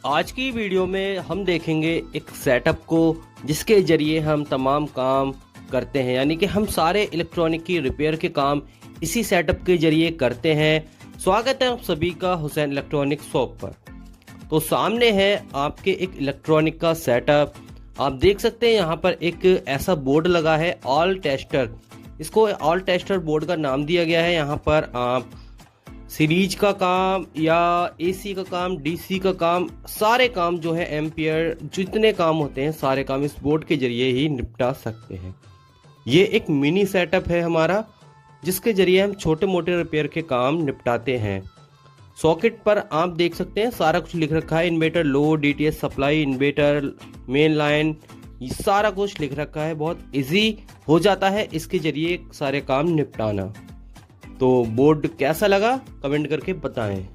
आज की वीडियो में हम देखेंगे एक सेटअप को जिसके जरिए हम तमाम काम करते हैं, यानी कि हम सारे इलेक्ट्रॉनिक की रिपेयर के काम इसी सेटअप के जरिए करते हैं। स्वागत है आप सभी का हुसैन इलेक्ट्रॉनिक शॉप पर। तो सामने है आपके एक इलेक्ट्रॉनिक का सेटअप। आप देख सकते हैं यहाँ पर एक ऐसा बोर्ड लगा है ऑल टेस्टर। इसको ऑल टेस्टर बोर्ड का नाम दिया गया है। यहाँ पर आप सीरीज का काम या एसी का काम, डीसी का काम, सारे काम जो है एम्पियर जितने काम होते हैं सारे काम इस बोर्ड के जरिए ही निपटा सकते हैं। ये एक मिनी सेटअप है हमारा, जिसके जरिए हम छोटे मोटे रिपेयर के काम निपटाते हैं। सॉकेट पर आप देख सकते हैं सारा कुछ लिख रखा है, inverter load, DTH supply, inverter, main line, ये सारा कुछ लिख रखा है। बहुत इजी हो जाता है इसके जरिए सारे काम निपटाना। तो बोर्ड कैसा लगा कमेंट करके बताएं।